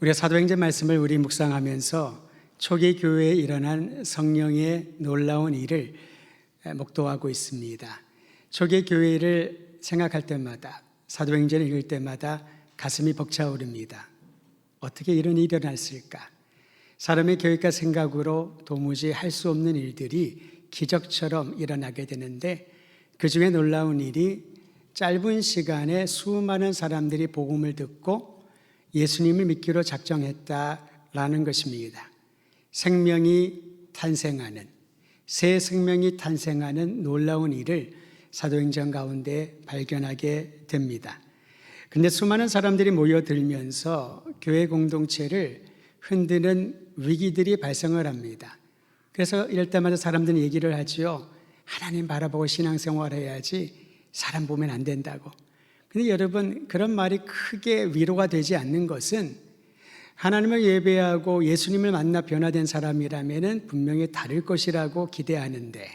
우리가 사도행전 말씀을 우리 묵상하면서 초기 교회에 일어난 성령의 놀라운 일을 목도하고 있습니다. 초기 교회를 생각할 때마다, 사도행전을 읽을 때마다 가슴이 벅차오릅니다. 어떻게 이런 일이 일어났을까? 사람의 계획과 생각으로 도무지 할 수 없는 일들이 기적처럼 일어나게 되는데, 그 중에 놀라운 일이 짧은 시간에 수많은 사람들이 복음을 듣고 예수님을 믿기로 작정했다라는 것입니다. 생명이 탄생하는, 새 생명이 탄생하는 놀라운 일을 사도행전 가운데 발견하게 됩니다. 그런데 수많은 사람들이 모여들면서 교회 공동체를 흔드는 위기들이 발생을 합니다. 그래서 이럴 때마다 사람들은 얘기를 하지요. 하나님 바라보고 신앙생활 해야지 사람 보면 안 된다고. 근데 여러분, 그런 말이 크게 위로가 되지 않는 것은 하나님을 예배하고 예수님을 만나 변화된 사람이라면 분명히 다를 것이라고 기대하는데,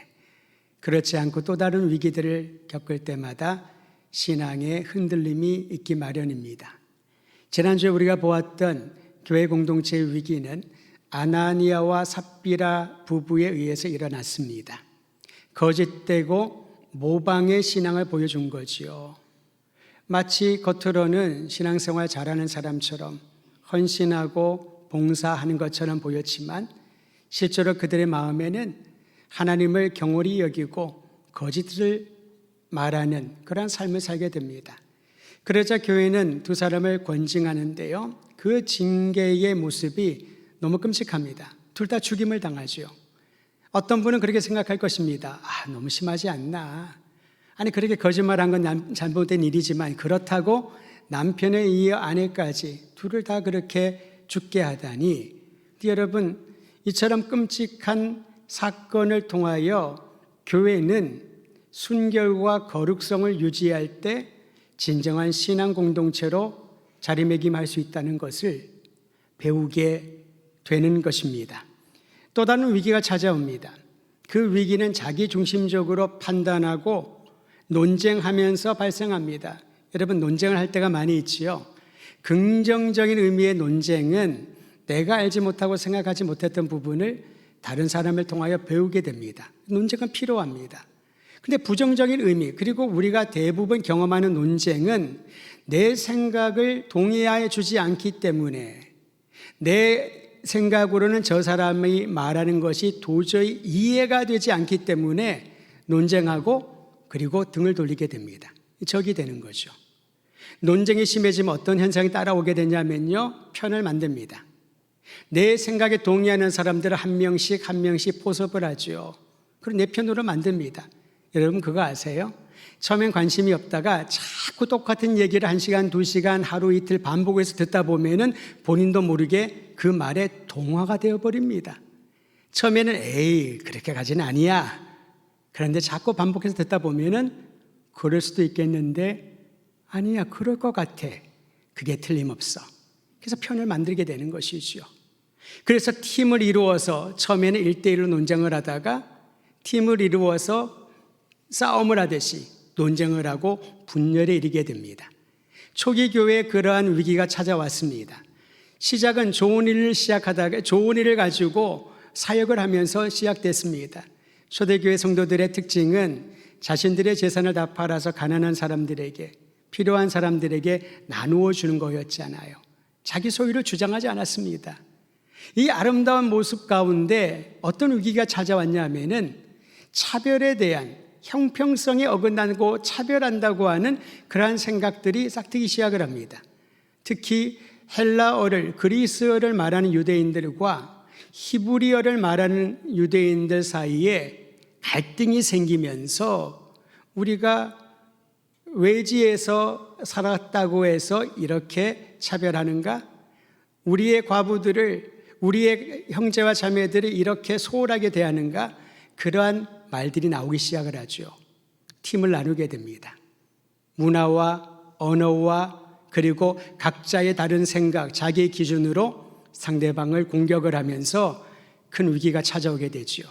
그렇지 않고 또 다른 위기들을 겪을 때마다 신앙의 흔들림이 있기 마련입니다. 지난주에 우리가 보았던 교회 공동체의 위기는 아나니아와 삽비라 부부에 의해서 일어났습니다. 거짓되고 모방의 신앙을 보여준 거지요. 마치 겉으로는 신앙생활 잘하는 사람처럼 헌신하고 봉사하는 것처럼 보였지만 실제로 그들의 마음에는 하나님을 경홀히 여기고 거짓을 말하는 그러한 삶을 살게 됩니다. 그러자 교회는 두 사람을 권징하는데요, 그 징계의 모습이 너무 끔찍합니다. 둘 다 죽임을 당하죠. 어떤 분은 그렇게 생각할 것입니다. 너무 심하지 않나. 아니, 그렇게 거짓말한 건 잘못된 일이지만 그렇다고 남편에 이어 아내까지 둘을 다 그렇게 죽게 하다니. 여러분, 이처럼 끔찍한 사건을 통하여 교회는 순결과 거룩성을 유지할 때 진정한 신앙 공동체로 자리매김할 수 있다는 것을 배우게 되는 것입니다. 또 다른 위기가 찾아옵니다. 그 위기는 자기 중심적으로 판단하고 논쟁하면서 발생합니다. 여러분, 논쟁을 할 때가 많이 있지요. 긍정적인 의미의 논쟁은 내가 알지 못하고 생각하지 못했던 부분을 다른 사람을 통하여 배우게 됩니다. 논쟁은 필요합니다. 근데 부정적인 의미, 그리고 우리가 대부분 경험하는 논쟁은 내 생각을 동의하여 주지 않기 때문에, 내 생각으로는 저 사람이 말하는 것이 도저히 이해가 되지 않기 때문에 논쟁하고 그리고 등을 돌리게 됩니다. 적이 되는 거죠. 논쟁이 심해지면 어떤 현상이 따라오게 되냐면요, 편을 만듭니다. 내 생각에 동의하는 사람들을 한 명씩 포섭을 하죠. 그리고 내 편으로 만듭니다. 여러분, 그거 아세요? 처음엔 관심이 없다가 자꾸 똑같은 얘기를 1시간, 2시간, 하루 이틀 반복해서 듣다 보면은 본인도 모르게 그 말에 동화가 되어버립니다. 처음에는 에이, 그렇게 가지는 아니야. 그런데 자꾸 반복해서 듣다 보면은 그럴 수도 있겠는데 아니야, 그럴 것 같아. 그게 틀림없어. 그래서 편을 만들게 되는 것이죠. 그래서 팀을 이루어서 처음에는 1대1로 논쟁을 하다가 팀을 이루어서 싸움을 하듯이 논쟁을 하고 분열에 이르게 됩니다. 초기 교회에 그러한 위기가 찾아왔습니다. 시작은 좋은 일을 시작하다가 좋은 일을 가지고 사역을 하면서 시작됐습니다. 초대교회 성도들의 특징은 자신들의 재산을 다 팔아서 가난한 사람들에게, 필요한 사람들에게 나누어 주는 거였잖아요. 자기 소유를 주장하지 않았습니다. 이 아름다운 모습 가운데 어떤 위기가 찾아왔냐면은 차별에 대한, 형평성에 어긋나고 차별한다고 하는 그러한 생각들이 싹트기 시작을 합니다. 특히 헬라어를, 그리스어를 말하는 유대인들과 히브리어를 말하는 유대인들 사이에 갈등이 생기면서 우리가 외지에서 살았다고 해서 이렇게 차별하는가? 우리의 과부들을, 우리의 형제와 자매들을 이렇게 소홀하게 대하는가? 그러한 말들이 나오기 시작을 하죠. 팀을 나누게 됩니다. 문화와 언어와 그리고 각자의 다른 생각, 자기의 기준으로 상대방을 공격을 하면서 큰 위기가 찾아오게 되죠.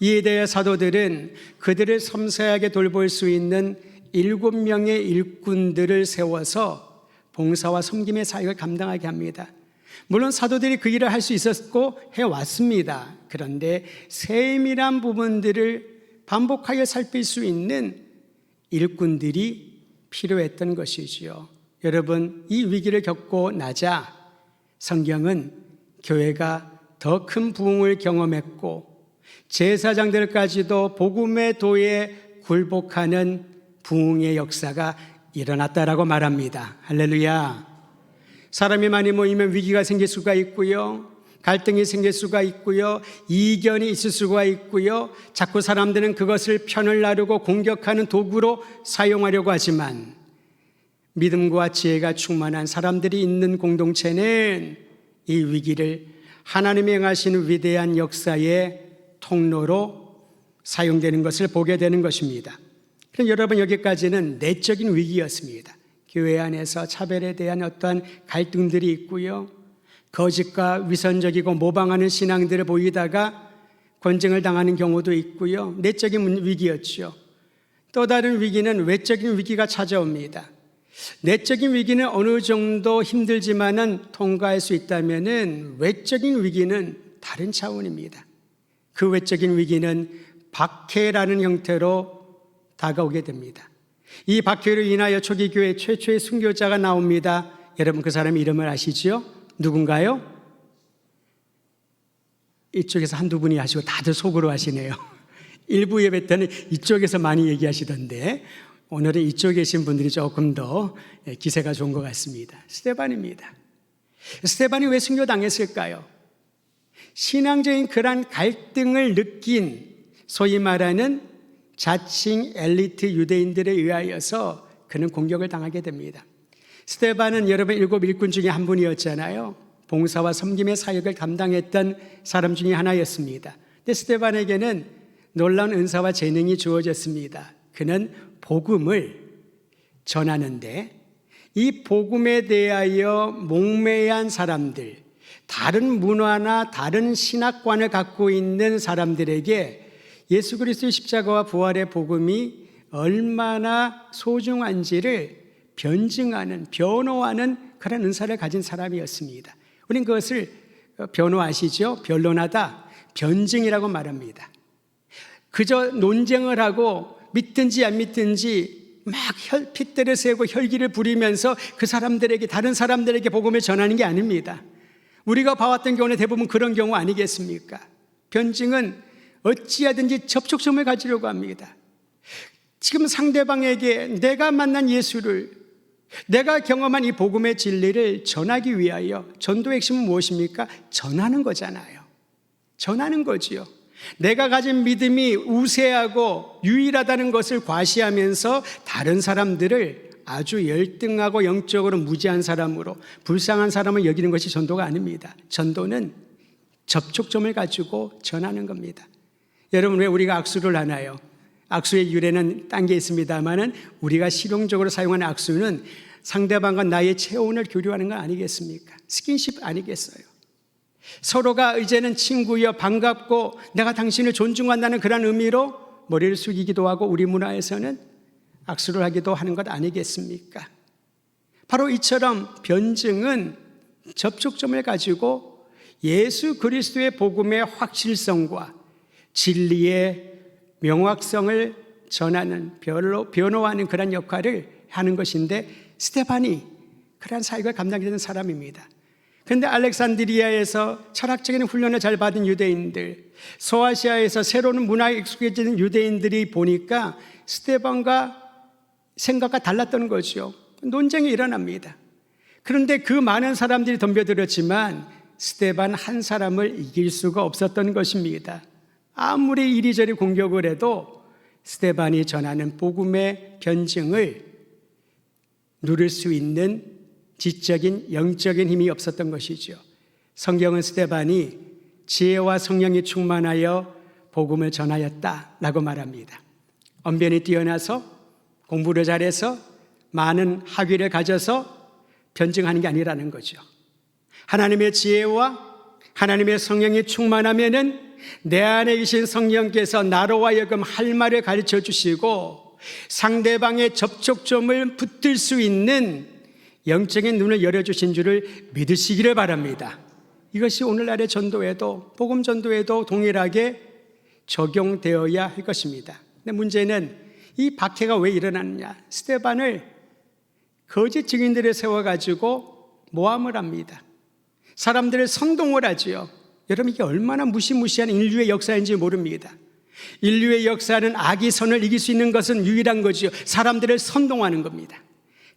이에 대해 사도들은 그들을 섬세하게 돌볼 수 있는 7명의 일꾼들을 세워서 봉사와 섬김의 사역을 감당하게 합니다. 물론 사도들이 그 일을 할 수 있었고 해왔습니다. 그런데 세밀한 부분들을 반복하여 살필 수 있는 일꾼들이 필요했던 것이지요. 여러분, 이 위기를 겪고 나자 성경은 교회가 더 큰 부흥을 경험했고 제사장들까지도 복음의 도에 굴복하는 부흥의 역사가 일어났다라고 말합니다. 할렐루야. 사람이 많이 모이면 위기가 생길 수가 있고요, 갈등이 생길 수가 있고요, 이견이 있을 수가 있고요, 자꾸 사람들은 그것을 편을 나르고 공격하는 도구로 사용하려고 하지만 믿음과 지혜가 충만한 사람들이 있는 공동체는 이 위기를 하나님이 행하시는 위대한 역사의 통로로 사용되는 것을 보게 되는 것입니다. 그럼 여러분, 여기까지는 내적인 위기였습니다. 교회 안에서 차별에 대한 어떠한 갈등들이 있고요, 거짓과 위선적이고 모방하는 신앙들을 보이다가 권증을 당하는 경우도 있고요, 내적인 위기였죠. 또 다른 위기는 외적인 위기가 찾아옵니다. 내적인 위기는 어느 정도 힘들지만은 통과할 수 있다면은 외적인 위기는 다른 차원입니다. 그 외적인 위기는 박해라는 형태로 다가오게 됩니다. 이 박해로 인하여 초기 교회 최초의 순교자가 나옵니다. 여러분, 그 사람 이름을 아시죠? 누군가요? 이쪽에서 한두 분이 하시고 다들 속으로 하시네요. 일부 예배 때는 이쪽에서 많이 얘기하시던데 오늘은 이쪽에 계신 분들이 조금 더 기세가 좋은 것 같습니다. 스데반입니다. 스데반이 왜 순교당했을까요? 신앙적인 그런 갈등을 느낀 소위 말하는 자칭 엘리트 유대인들에 의하여서 그는 공격을 당하게 됩니다. 스데반은 여러분 7 일꾼 중에 한 분이었잖아요. 봉사와 섬김의 사역을 담당했던 사람 중에 하나였습니다. 근데 스데반에게는 놀라운 은사와 재능이 주어졌습니다. 그는 복음을 전하는데 이 복음에 대하여 목매한 사람들, 다른 문화나 다른 신학관을 갖고 있는 사람들에게 예수 그리스도의 십자가와 부활의 복음이 얼마나 소중한지를 변증하는, 변호하는 그런 은사를 가진 사람이었습니다. 우린 그것을 변호하시죠? 변론하다, 변증이라고 말합니다. 그저 논쟁을 하고 믿든지 안 믿든지 막 핏대를 세우고 혈기를 부리면서 그 사람들에게, 다른 사람들에게 복음을 전하는 게 아닙니다. 우리가 봐왔던 경우는 대부분 그런 경우 아니겠습니까? 변증은 어찌하든지 접촉점을 가지려고 합니다. 지금 상대방에게 내가 만난 예수를, 내가 경험한 이 복음의 진리를 전하기 위하여 전도의 핵심은 무엇입니까? 전하는 거잖아요. 전하는 거지요. 내가 가진 믿음이 우세하고 유일하다는 것을 과시하면서 다른 사람들을 아주 열등하고 영적으로 무지한 사람으로, 불쌍한 사람을 여기는 것이 전도가 아닙니다. 전도는 접촉점을 가지고 전하는 겁니다. 여러분, 왜 우리가 악수를 하나요? 악수의 유래는 딴 게 있습니다만은 우리가 실용적으로 사용하는 악수는 상대방과 나의 체온을 교류하는 건 아니겠습니까? 스킨십 아니겠어요? 서로가 이제는 친구여 반갑고 내가 당신을 존중한다는 그런 의미로 머리를 숙이기도 하고 우리 문화에서는 악수를 하기도 하는 것 아니겠습니까? 바로 이처럼 변증은 접촉점을 가지고 예수 그리스도의 복음의 확실성과 진리의 명확성을 전하는, 변호하는 그런 역할을 하는 것인데 스데반이 그런 사역을 감당하게 된 사람입니다. 그런데 알렉산드리아에서 철학적인 훈련을 잘 받은 유대인들, 소아시아에서 새로운 문화에 익숙해지는 유대인들이 보니까 스데반과 생각과 달랐던 거죠. 논쟁이 일어납니다. 그런데 그 많은 사람들이 덤벼들었지만 스데반 한 사람을 이길 수가 없었던 것입니다. 아무리 이리저리 공격을 해도 스데반이 전하는 복음의 변증을 누릴 수 있는 지적인 영적인 힘이 없었던 것이죠. 성경은 스데반이 지혜와 성령이 충만하여 복음을 전하였다라고 말합니다. 언변이 뛰어나서 공부를 잘해서 많은 학위를 가져서 변증하는 게 아니라는 거죠. 하나님의 지혜와 하나님의 성령이 충만하면은 내 안에 계신 성령께서 나로 하여금 할 말을 가르쳐 주시고 상대방의 접촉점을 붙들 수 있는 영적인 눈을 열어주신 줄을 믿으시기를 바랍니다. 이것이 오늘날의 전도에도, 복음 전도에도 동일하게 적용되어야 할 것입니다. 근데 문제는 이 박해가 왜 일어나느냐? 스데반을 거짓 증인들을 세워가지고 모함을 합니다. 사람들을 선동을 하지요. 여러분, 이게 얼마나 무시무시한 인류의 역사인지 모릅니다. 인류의 역사는 악이 선을 이길 수 있는 것은 유일한 거지요. 사람들을 선동하는 겁니다.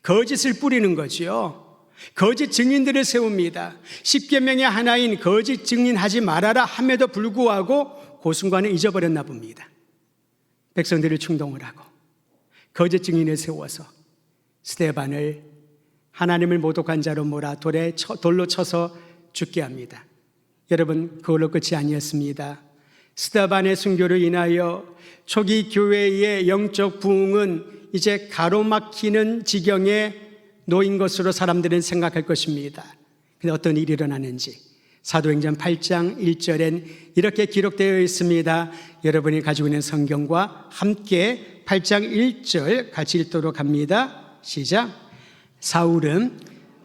거짓을 뿌리는 거지요. 거짓 증인들을 세웁니다. 10계명의 하나인 거짓 증인하지 말아라 함에도 불구하고 그 순간에 잊어버렸나 봅니다. 백성들을 충동을 하고 거짓 증인을 세워서 스데반을 하나님을 모독한 자로 몰아 돌로 쳐서 죽게 합니다. 여러분, 그걸로 끝이 아니었습니다. 스데반의 순교로 인하여 초기 교회의 영적 부흥은 이제 가로막히는 지경에 놓인 것으로 사람들은 생각할 것입니다. 그런데 어떤 일이 일어나는지 사도행전 8장 1절엔 이렇게 기록되어 있습니다. 여러분이 가지고 있는 성경과 함께 8장 1절 같이 읽도록 합니다. 시작. 사울은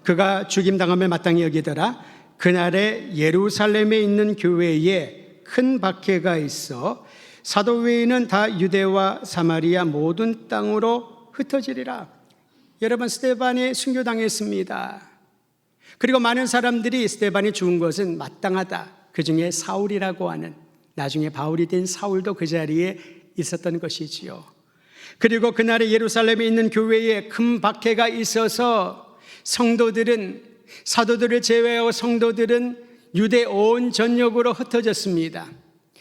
그가 죽임당함을 마땅히 여기더라. 그날에 예루살렘에 있는 교회에 큰 박해가 있어 사도 외에는 다 유대와 사마리아 모든 땅으로 흩어지리라. 여러분, 스데반이 순교당했습니다. 그리고 많은 사람들이 스데반이 죽은 것은 마땅하다. 그 중에 사울이라고 하는, 나중에 바울이 된 사울도 그 자리에 있었던 것이지요. 그리고 그날에 예루살렘에 있는 교회에 큰 박해가 있어서 성도들은, 사도들을 제외하고 성도들은 유대 온 전역으로 흩어졌습니다.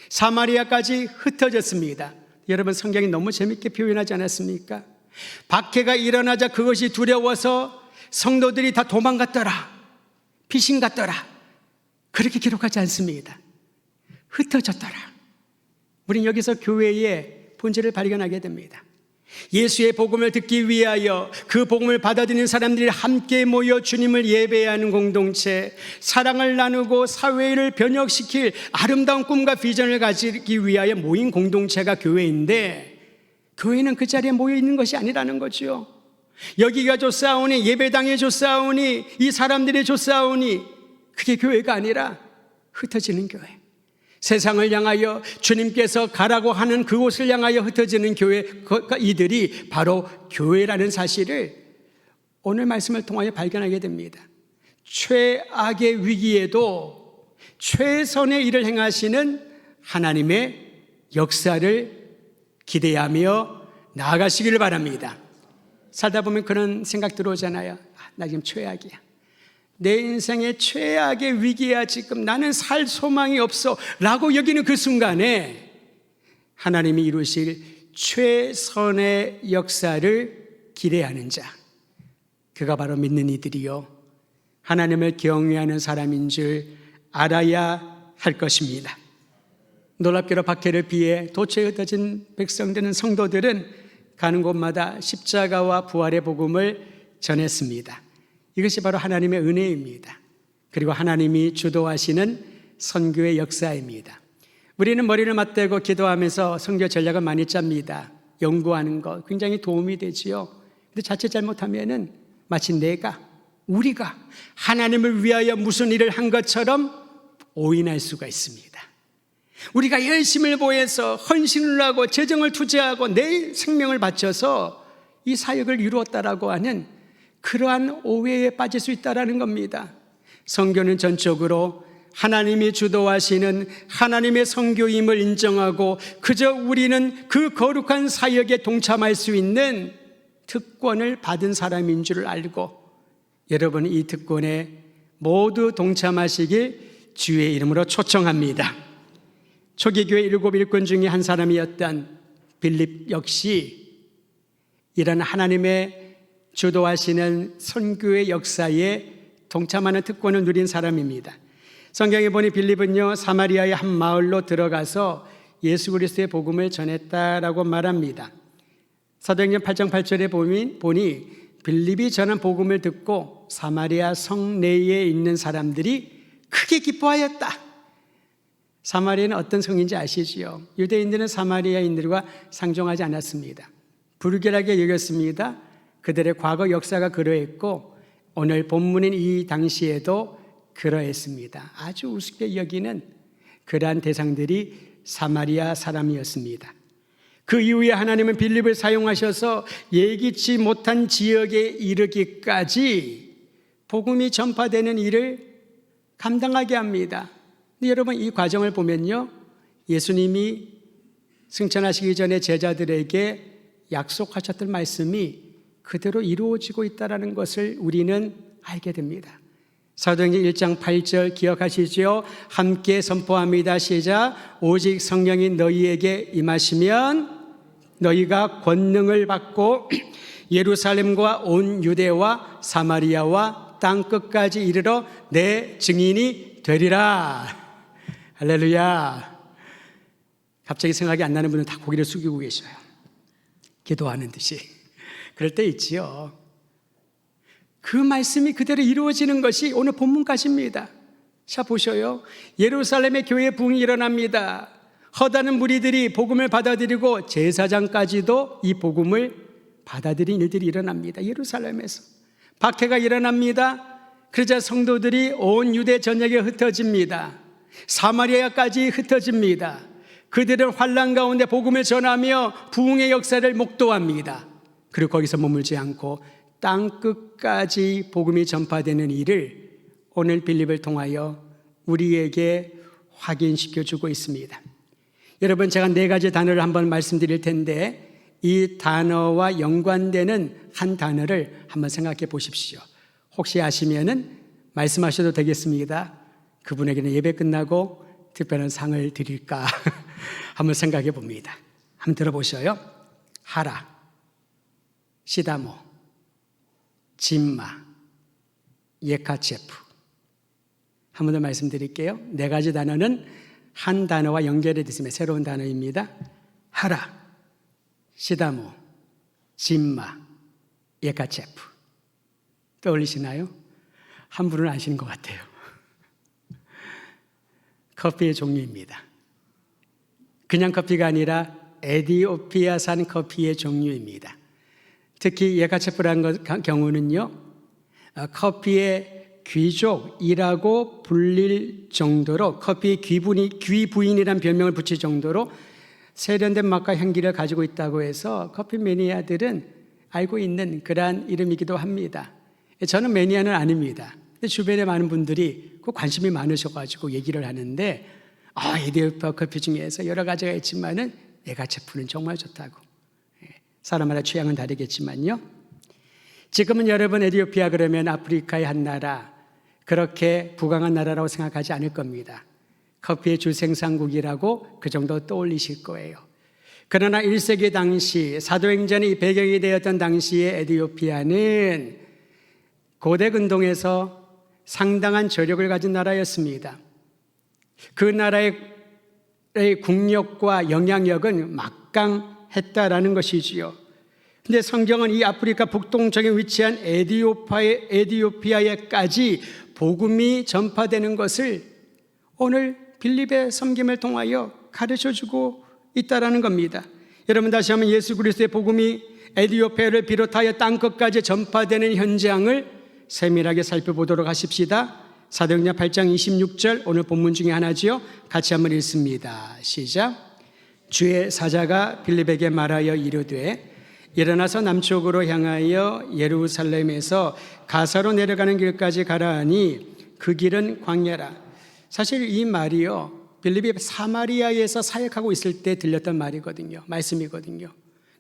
사마리아까지 흩어졌습니다. 여러분, 성경이 너무 재밌게 표현하지 않았습니까? 박해가 일어나자 그것이 두려워서 성도들이 다 도망갔더라, 피신 갔더라, 그렇게 기록하지 않습니다. 흩어졌더라. 우린 여기서 교회의 본질을 발견하게 됩니다. 예수의 복음을 듣기 위하여 그 복음을 받아들이는 사람들이 함께 모여 주님을 예배하는 공동체, 사랑을 나누고 사회를 변혁시킬 아름다운 꿈과 비전을 가지기 위하여 모인 공동체가 교회인데, 교회는 그 자리에 모여 있는 것이 아니라는 거죠. 여기가 좋사오니, 예배당에 좋사오니, 이 사람들이 좋사오니, 그게 교회가 아니라 흩어지는 교회. 세상을 향하여 주님께서 가라고 하는 그곳을 향하여 흩어지는 교회, 이들이 바로 교회라는 사실을 오늘 말씀을 통하여 발견하게 됩니다. 최악의 위기에도 최선의 일을 행하시는 하나님의 역사를 기대하며 나아가시기를 바랍니다. 살다 보면 그런 생각 들어오잖아요. 나 지금 최악이야. 내 인생의 최악의 위기야. 지금 나는 살 소망이 없어 라고 여기는 그 순간에 하나님이 이루실 최선의 역사를 기대하는 자, 그가 바로 믿는 이들이요 하나님을 경외하는 사람인 줄 알아야 할 것입니다. 놀랍게도 박해를 피해 도처에 흩어진 백성들은, 성도들은 가는 곳마다 십자가와 부활의 복음을 전했습니다. 이것이 바로 하나님의 은혜입니다. 그리고 하나님이 주도하시는 선교의 역사입니다. 우리는 머리를 맞대고 기도하면서 선교 전략을 많이 짭니다. 연구하는 것 굉장히 도움이 되지요. 근데 자칫 잘못하면은 마치 우리가 하나님을 위하여 무슨 일을 한 것처럼 오인할 수가 있습니다. 우리가 열심을 보여서 헌신을 하고 재정을 투자하고 내 생명을 바쳐서 이 사역을 이루었다라고 하는 그러한 오해에 빠질 수 있다는 겁니다. 선교는 전적으로 하나님이 주도하시는 하나님의 선교임을 인정하고 그저 우리는 그 거룩한 사역에 동참할 수 있는 특권을 받은 사람인 줄 알고, 여러분 이 특권에 모두 동참하시길 주의 이름으로 초청합니다. 초기 교회 7 일꾼 중에 한 사람이었던 빌립 역시 이런 하나님의 주도하시는 선교의 역사에 동참하는 특권을 누린 사람입니다. 성경에 보니 빌립은요 사마리아의 한 마을로 들어가서 예수 그리스도의 복음을 전했다라고 말합니다. 사도행전 8장 8절에 보니 빌립이 전한 복음을 듣고 사마리아 성 내에 있는 사람들이 크게 기뻐하였다. 사마리아는 어떤 성인지 아시지요? 유대인들은 사마리아인들과 상종하지 않았습니다. 불결하게 여겼습니다. 그들의 과거 역사가 그러했고 오늘 본문인 이 당시에도 그러했습니다. 아주 우습게 여기는 그러한 대상들이 사마리아 사람이었습니다. 그 이후에 하나님은 빌립을 사용하셔서 예기치 못한 지역에 이르기까지 복음이 전파되는 일을 감당하게 합니다. 근데 여러분, 이 과정을 보면요, 예수님이 승천하시기 전에 제자들에게 약속하셨던 말씀이 그대로 이루어지고 있다는 것을 우리는 알게 됩니다. 사도행전 1장 8절 기억하시죠? 함께 선포합니다. 시작. 오직 성령이 너희에게 임하시면 너희가 권능을 받고 예루살렘과 온 유대와 사마리아와 땅 끝까지 이르러 내 증인이 되리라. 할렐루야. 갑자기 생각이 안 나는 분은 다 고개를 숙이고 계셔요. 기도하는 듯이. 그럴 때 있지요. 그 말씀이 그대로 이루어지는 것이 오늘 본문까지입니다. 자, 보셔요. 예루살렘의 교회 부흥이 일어납니다. 허다는 무리들이 복음을 받아들이고 제사장까지도 이 복음을 받아들인 일들이 일어납니다. 예루살렘에서 박해가 일어납니다. 그러자 성도들이 온 유대 전역에 흩어집니다. 사마리아까지 흩어집니다. 그들은 환난 가운데 복음을 전하며 부흥의 역사를 목도합니다. 그리고 거기서 머물지 않고 땅 끝까지 복음이 전파되는 일을 오늘 빌립을 통하여 우리에게 확인시켜주고 있습니다. 여러분, 제가 4가지 단어를 한번 말씀드릴 텐데 이 단어와 연관되는 한 단어를 한번 생각해 보십시오. 혹시 아시면은 말씀하셔도 되겠습니다. 그분에게는 예배 끝나고 특별한 상을 드릴까 한번 생각해 봅니다. 한번 들어보셔요. 하라, 시다모, 진마, 예카체프. 한 번 더 말씀드릴게요. 4가지 단어는 한 단어와 연결이 됐으면 새로운 단어입니다. 하라, 시다모, 진마, 예카체프. 떠올리시나요? 한 분은 아시는 것 같아요. 커피의 종류입니다. 그냥 커피가 아니라 에디오피아산 커피의 종류입니다. 특히 예카체프라는 경우는요, 커피의 귀족이라고 불릴 정도로, 커피의 귀부인이라는 별명을 붙일 정도로 세련된 맛과 향기를 가지고 있다고 해서 커피 매니아들은 알고 있는 그러한 이름이기도 합니다. 저는 매니아는 아닙니다. 근데 주변에 많은 분들이 그 관심이 많으셔가지고 얘기를 하는데, 에디오피아 커피 중에서 여러 가지가 있지만은 예카체프는 정말 좋다고. 사람마다 취향은 다르겠지만요. 지금은 여러분, 에티오피아 그러면 아프리카의 한 나라, 그렇게 부강한 나라라고 생각하지 않을 겁니다. 커피의 주생산국이라고 그 정도 떠올리실 거예요. 그러나 1세기 당시, 사도행전이 배경이 되었던 당시의 에티오피아는 고대 근동에서 상당한 저력을 가진 나라였습니다. 그 나라의 국력과 영향력은 막강했다라는 것이지요. 근데 성경은 이 아프리카 북동쪽에 위치한 에티오피아에까지 복음이 전파되는 것을 오늘 빌립의 섬김을 통하여 가르쳐주고 있다라는 겁니다. 여러분, 다시 한번 예수 그리스도의 복음이 에티오피아를 비롯하여 땅끝까지 전파되는 현장을 세밀하게 살펴보도록 하십시다. 사도행전 8장 26절, 오늘 본문 중에 하나지요. 같이 한번 읽습니다. 시작. 주의 사자가 빌립에게 말하여 이르되 일어나서 남쪽으로 향하여 예루살렘에서 가사로 내려가는 길까지 가라 하니 그 길은 광야라. 사실 이 말이요, 빌립이 사마리아에서 사역하고 있을 때 들렸던 말이거든요. 말씀이거든요.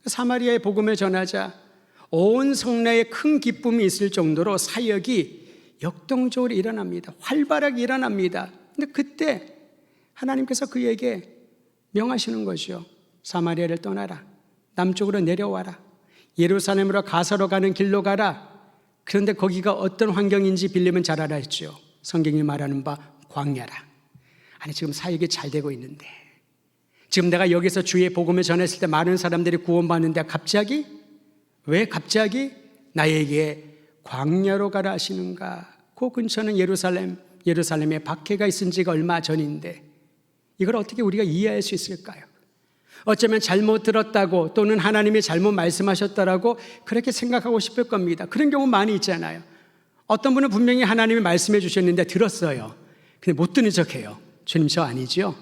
사마리아의 복음을 전하자 온 성내에 큰 기쁨이 있을 정도로 사역이 역동적으로 일어납니다. 활발하게 일어납니다. 근데 그때 하나님께서 그에게 명하시는 거죠. 사마리아를 떠나라. 남쪽으로 내려와라. 예루살렘으로 가사로 가는 길로 가라. 그런데 거기가 어떤 환경인지 빌립은 잘 알았죠. 성경이 말하는 바 광야라. 아니, 지금 사역이 잘 되고 있는데, 지금 내가 여기서 주의 복음을 전했을 때 많은 사람들이 구원받는데 왜 갑자기 나에게 광야로 가라 하시는가? 그 근처는 예루살렘에 박해가 있은 지가 얼마 전인데 이걸 어떻게 우리가 이해할 수 있을까요? 어쩌면 잘못 들었다고, 또는 하나님이 잘못 말씀하셨다라고 그렇게 생각하고 싶을 겁니다. 그런 경우 많이 있잖아요. 어떤 분은 분명히 하나님이 말씀해 주셨는데 들었어요. 근데 못 듣는 척해요. 주님, 저 아니죠?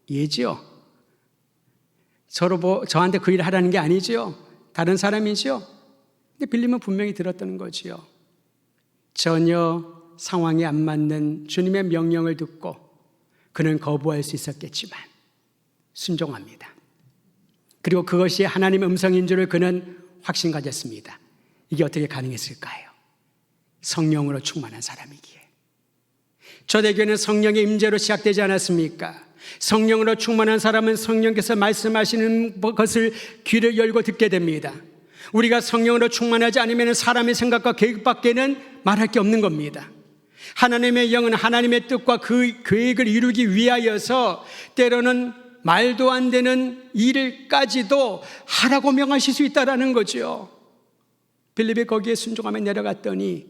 얘지요? 저한테 그 일을 하라는 게 아니죠? 다른 사람이죠? 근데 빌립은 분명히 들었다는 거지요. 전혀 상황에 안 맞는 주님의 명령을 듣고 그는 거부할 수 있었겠지만 순종합니다. 그리고 그것이 하나님의 음성인 줄을 그는 확신 가졌습니다. 이게 어떻게 가능했을까요? 성령으로 충만한 사람이기에. 초대교회는 성령의 임재로 시작되지 않았습니까? 성령으로 충만한 사람은 성령께서 말씀하시는 것을 귀를 열고 듣게 됩니다. 우리가 성령으로 충만하지 않으면 사람의 생각과 계획밖에는 말할 게 없는 겁니다. 하나님의 영은 하나님의 뜻과 그 계획을 이루기 위하여서 때로는 말도 안 되는 일을까지도 하라고 명하실 수 있다는 거죠. 빌립이 거기에 순종하며 내려갔더니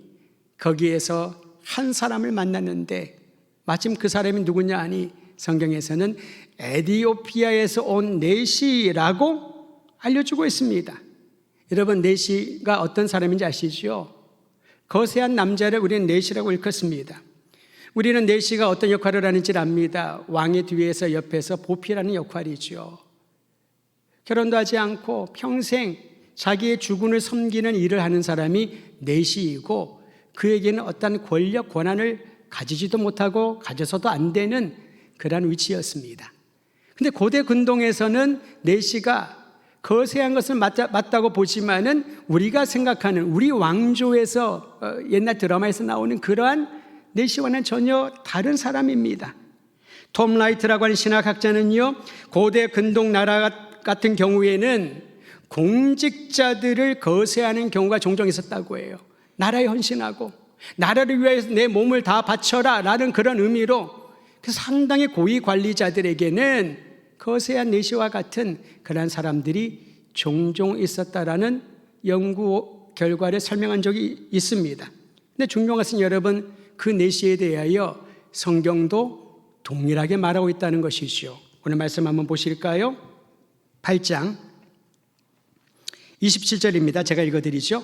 거기에서 한 사람을 만났는데 마침 그 사람이 누구냐 하니 성경에서는 에디오피아에서 온 네시라고 알려주고 있습니다. 여러분, 네시가 어떤 사람인지 아시죠? 거세한 남자를 우리는 네시라고 일컫습니다. 우리는 네시가 어떤 역할을 하는지 압니다. 왕의 뒤에서 옆에서 보필하는 역할이죠. 결혼도 하지 않고 평생 자기의 주군을 섬기는 일을 하는 사람이 네시이고 그에게는 어떤 권력, 권한을 가지지도 못하고 가져서도 안 되는 그러한 위치였습니다. 그런데 고대 근동에서는 네시가 거세한 것은 맞다고 보지만은 우리가 생각하는 우리 왕조에서 옛날 드라마에서 나오는 그러한 네시와는 전혀 다른 사람입니다. 톰 라이트라고 하는 신학학자는요, 고대 근동 나라 같은 경우에는 공직자들을 거세하는 경우가 종종 있었다고 해요. 나라에 헌신하고 나라를 위해서 내 몸을 다 바쳐라 라는 그런 의미로 상당히 고위 관리자들에게는 거세한 네시와 같은 그런 사람들이 종종 있었다라는 연구 결과를 설명한 적이 있습니다. 근데 중요한 것은 여러분, 그 네시에 대하여 성경도 동일하게 말하고 있다는 것이죠. 오늘 말씀 한번 보실까요? 8장 27절입니다. 제가 읽어드리죠.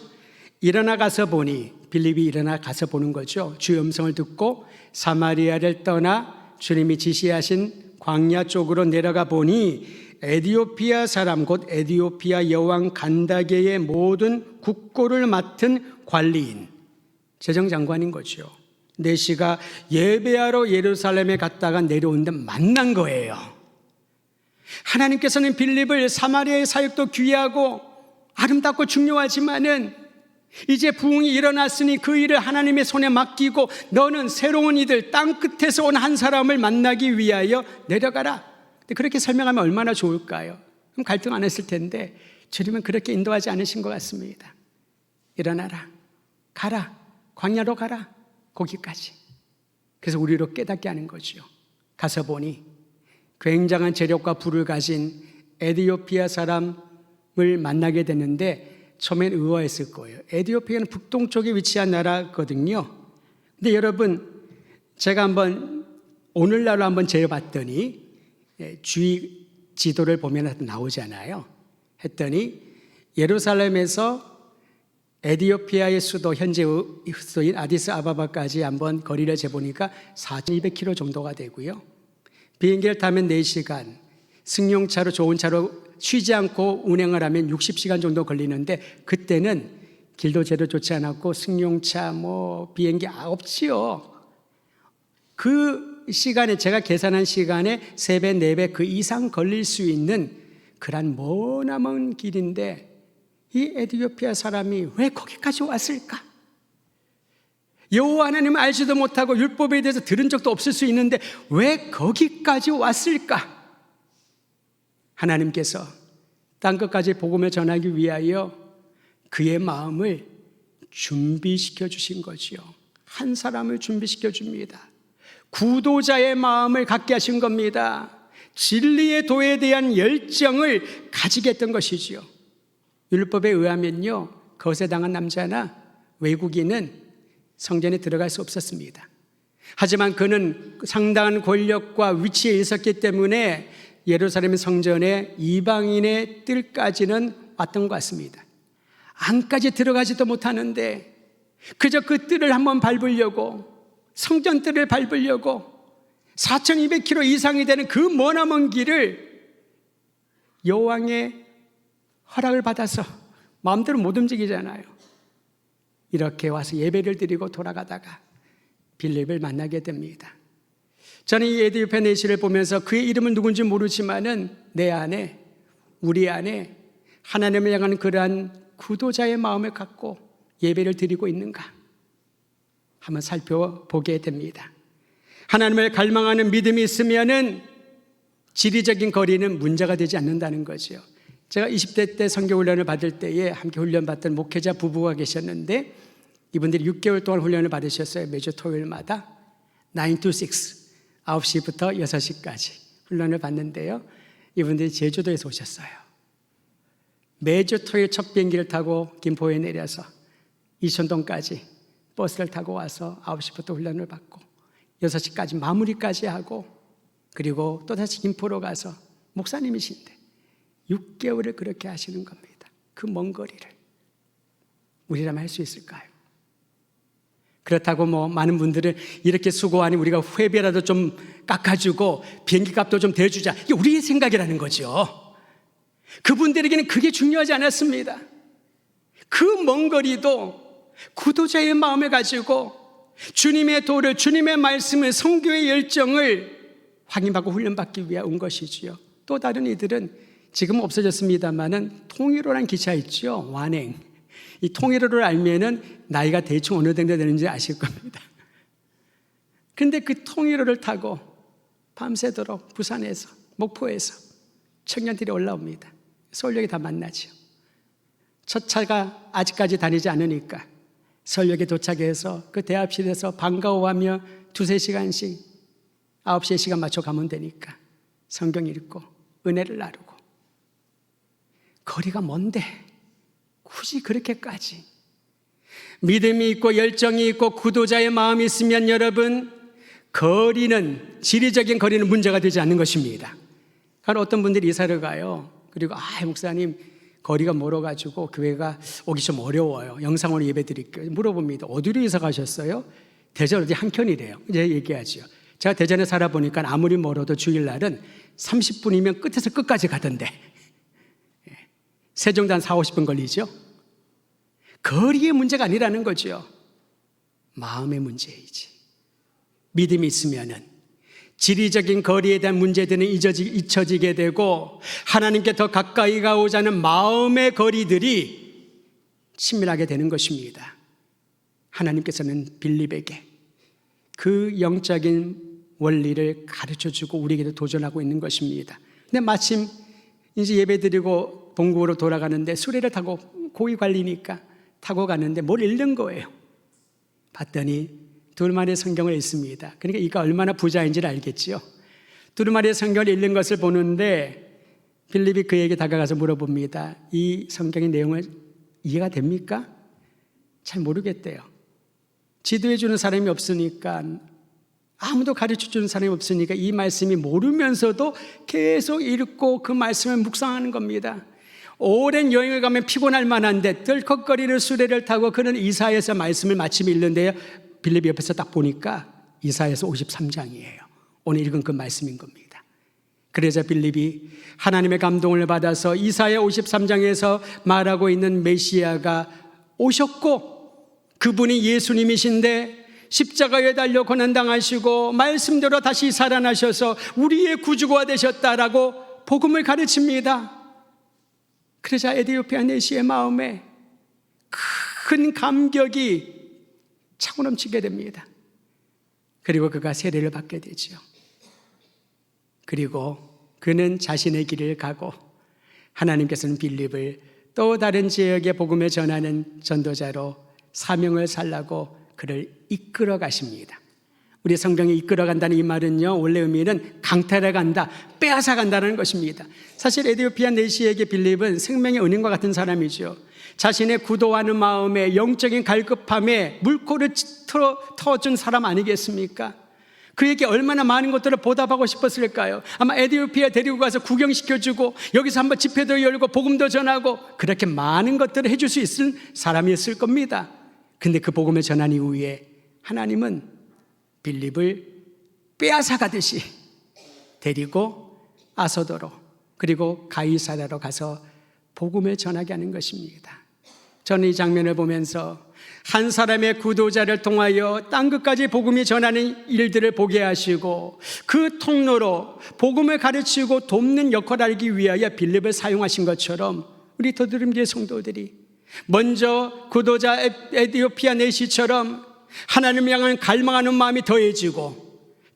일어나 가서 보니, 빌립이 일어나 가서 보는 거죠. 주의 음성을 듣고 사마리아를 떠나 주님이 지시하신 광야 쪽으로 내려가 보니 에디오피아 사람 곧 에디오피아 여왕 간다게의 모든 국고를 맡은 관리인, 재정장관인 거죠. 네시가 예배하러 예루살렘에 갔다가 내려오는데 만난 거예요. 하나님께서는 빌립을 사마리아의 사역도 귀하고 아름답고 중요하지만은 이제 부흥이 일어났으니 그 일을 하나님의 손에 맡기고 너는 새로운 이들 땅 끝에서 온 한 사람을 만나기 위하여 내려가라. 그렇게 설명하면 얼마나 좋을까요? 그럼 갈등 안 했을 텐데 주님은 그렇게 인도하지 않으신 것 같습니다. 일어나라, 가라, 광야로 가라, 거기까지. 그래서 우리로 깨닫게 하는 거죠. 가서 보니 굉장한 재력과 부를 가진 에디오피아 사람을 만나게 되는데 처음엔 의아했을 거예요. 에디오피아는 북동쪽에 위치한 나라거든요. 근데 여러분, 제가 한번 오늘날로 한번 재봤더니 주위 지도를 보면 나오잖아요. 했더니 예루살렘에서 에디오피아의 수도, 현재 수도인 아디스아바바까지 한번 거리를 재보니까 4,200km 정도가 되고요. 비행기를 타면 4시간, 승용차로 좋은 차로 쉬지 않고 운행을 하면 60시간 정도 걸리는데 그때는 길도 제대로 좋지 않았고 승용차 비행기 없지요. 그 시간에, 제가 계산한 시간에 3배, 4배 그 이상 걸릴 수 있는 그런 머나먼 길인데 이 에티오피아 사람이 왜 거기까지 왔을까? 여호와 하나님을 알지도 못하고 율법에 대해서 들은 적도 없을 수 있는데 왜 거기까지 왔을까? 하나님께서 땅끝까지 복음을 전하기 위하여 그의 마음을 준비시켜 주신 거지요. 한 사람을 준비시켜 줍니다. 구도자의 마음을 갖게 하신 겁니다. 진리의 도에 대한 열정을 가지게 했던 것이지요. 율법에 의하면요, 거세당한 남자나 외국인은 성전에 들어갈 수 없었습니다. 하지만 그는 상당한 권력과 위치에 있었기 때문에 예루살렘 성전에 이방인의 뜰까지는 왔던 것 같습니다. 안까지 들어가지도 못하는데 그저 그 뜰을 한번 밟으려고, 성전 뜰을 밟으려고 4,200km 이상이 되는 그 머나먼 길을 여호와의 허락을 받아서 마음대로 못 움직이잖아요. 이렇게 와서 예배를 드리고 돌아가다가 빌립을 만나게 됩니다. 저는 이 에디오피아 내시를 보면서 그의 이름은 누군지 모르지만은 내 안에, 우리 안에 하나님을 향하는 그러한 구도자의 마음을 갖고 예배를 드리고 있는가 한번 살펴보게 됩니다. 하나님을 갈망하는 믿음이 있으면은 지리적인 거리는 문제가 되지 않는다는 거죠. 제가 20대 때 선교 훈련을 받을 때에 함께 훈련받던 목회자 부부가 계셨는데 이분들이 6개월 동안 훈련을 받으셨어요. 매주 토요일마다 9 to 6, 9시부터 6시까지 훈련을 받는데요. 이분들이 제주도에서 오셨어요. 매주 토요일 첫 비행기를 타고 김포에 내려서 이천동까지 버스를 타고 와서 9시부터 훈련을 받고 6시까지 마무리까지 하고 그리고 또다시 김포로 가서 목사님이신데 6개월을 그렇게 하시는 겁니다. 그 먼 거리를 우리라면 할 수 있을까요? 그렇다고 많은 분들은 이렇게 수고하니 우리가 회비라도 좀 깎아주고 비행기 값도 좀 대주자, 이게 우리의 생각이라는 거죠. 그분들에게는 그게 중요하지 않았습니다. 그 먼 거리도 구도자의 마음을 가지고 주님의 도를, 주님의 말씀을, 성교의 열정을 확인받고 훈련받기 위해 온 것이지요. 또 다른 이들은 지금 없어졌습니다만은 통일호라는 기차 있죠. 완행. 이 통일호를 알면은 나이가 대충 어느 정도 되는지 아실 겁니다. 근데 그 통일호를 타고 밤새도록 부산에서, 목포에서 청년들이 올라옵니다. 서울역에 다 만나죠. 첫 차가 아직까지 다니지 않으니까 서울역에 도착해서 그 대합실에서 반가워하며 2-3시간씩 9시에 시간 맞춰 가면 되니까 성경 읽고 은혜를 나누고. 거리가 먼데 굳이 그렇게까지 믿음이 있고 열정이 있고 구도자의 마음이 있으면 여러분, 거리는, 지리적인 거리는 문제가 되지 않는 것입니다. 그러니까 어떤 분들이 이사를 가요. 그리고 목사님 거리가 멀어가지고 교회가 오기 좀 어려워요. 영상으로 예배 드릴게요. 물어봅니다. 어디로 이사 가셨어요? 대전 어디 한켠이래요. 이제 얘기하죠. 제가 대전에 살아보니까 아무리 멀어도 주일날은 30분이면 끝에서 끝까지 가던데 세종도 한 40-50분 걸리죠. 거리의 문제가 아니라는 거죠. 마음의 문제이지. 믿음이 있으면은 지리적인 거리에 대한 문제들은 잊혀지게 되고 하나님께 더 가까이 가고자 하는 마음의 거리들이 친밀하게 되는 것입니다. 하나님께서는 빌립에게 그 영적인 원리를 가르쳐주고 우리에게도 도전하고 있는 것입니다. 근데 마침 이제 예배드리고 본국으로 돌아가는데 수레를 타고 고위 관리니까 타고 가는데 뭘 읽는 거예요. 봤더니 두루마리 성경을 읽습니다. 그러니까 이가 얼마나 부자인지를 알겠지요. 두루마리 성경을 읽는 것을 보는데 빌립이 그에게 다가가서 물어봅니다. 이 성경의 내용을 이해가 됩니까? 잘 모르겠대요. 지도해 주는 사람이 없으니까, 아무도 가르쳐 주는 사람이 없으니까 이 말씀이 모르면서도 계속 읽고 그 말씀을 묵상하는 겁니다. 오랜 여행을 가면 피곤할 만한데 덜컥거리는 수레를 타고 그는 이사야서 말씀을 마침 읽는데요. 빌립이 옆에서 딱 보니까 이사야서 53장이에요. 오늘 읽은 그 말씀인 겁니다. 그래서 빌립이 하나님의 감동을 받아서 이사야 53장에서 말하고 있는 메시아가 오셨고 그분이 예수님이신데 십자가에 달려 고난당하시고 말씀대로 다시 살아나셔서 우리의 구주가 되셨다라고 복음을 가르칩니다. 그러자 에디오피아 내시의 마음에 큰 감격이 차고 넘치게 됩니다. 그리고 그가 세례를 받게 되죠. 그리고 그는 자신의 길을 가고 하나님께서는 빌립을 또 다른 지역에 복음을 전하는 전도자로 사명을 살라고 그를 이끌어 가십니다. 우리 성경에 이끌어 간다는 이 말은요, 원래 의미는 강탈해 간다, 빼앗아 간다는 것입니다. 사실 에디오피아 내시에게 빌립은 생명의 은인과 같은 사람이죠. 자신의 구도하는 마음에 영적인 갈급함에 물꼬를 터준 사람 아니겠습니까? 그에게 얼마나 많은 것들을 보답하고 싶었을까요? 아마 에디오피아 데리고 가서 구경시켜주고 여기서 한번 집회도 열고 복음도 전하고 그렇게 많은 것들을 해줄 수 있을 사람이었을 겁니다. 근데 그 복음을 전한 이후에 하나님은 빌립을 빼앗아 가듯이 데리고 아소도로 그리고 가이사랴로 가서 복음을 전하게 하는 것입니다. 저는 이 장면을 보면서 한 사람의 구도자를 통하여 땅끝까지 복음이 전하는 일들을 보게 하시고 그 통로로 복음을 가르치고 돕는 역할을 하기 위하여 빌립을 사용하신 것처럼 우리 더드림교회 성도들이 먼저 구도자 에디오피아 내시처럼 하나님을 향한 갈망하는 마음이 더해지고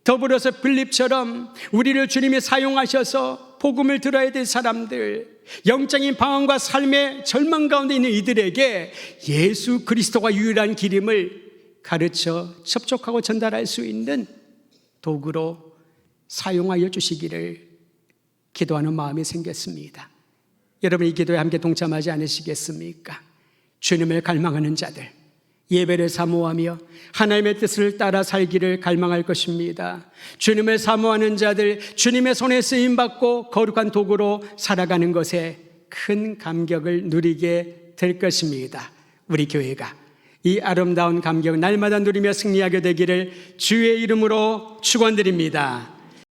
더불어서 빌립처럼 우리를 주님이 사용하셔서 복음을 들어야 될 사람들, 영적인 방황과 삶의 절망 가운데 있는 이들에게 예수 그리스도가 유일한 길임을 가르쳐 접촉하고 전달할 수 있는 도구로 사용하여 주시기를 기도하는 마음이 생겼습니다. 여러분, 이 기도에 함께 동참하지 않으시겠습니까? 주님을 갈망하는 자들, 예배를 사모하며 하나님의 뜻을 따라 살기를 갈망할 것입니다. 주님을 사모하는 자들, 주님의 손에 쓰임받고 거룩한 도구로 살아가는 것에 큰 감격을 누리게 될 것입니다. 우리 교회가 이 아름다운 감격 날마다 누리며 승리하게 되기를 주의 이름으로 축원드립니다.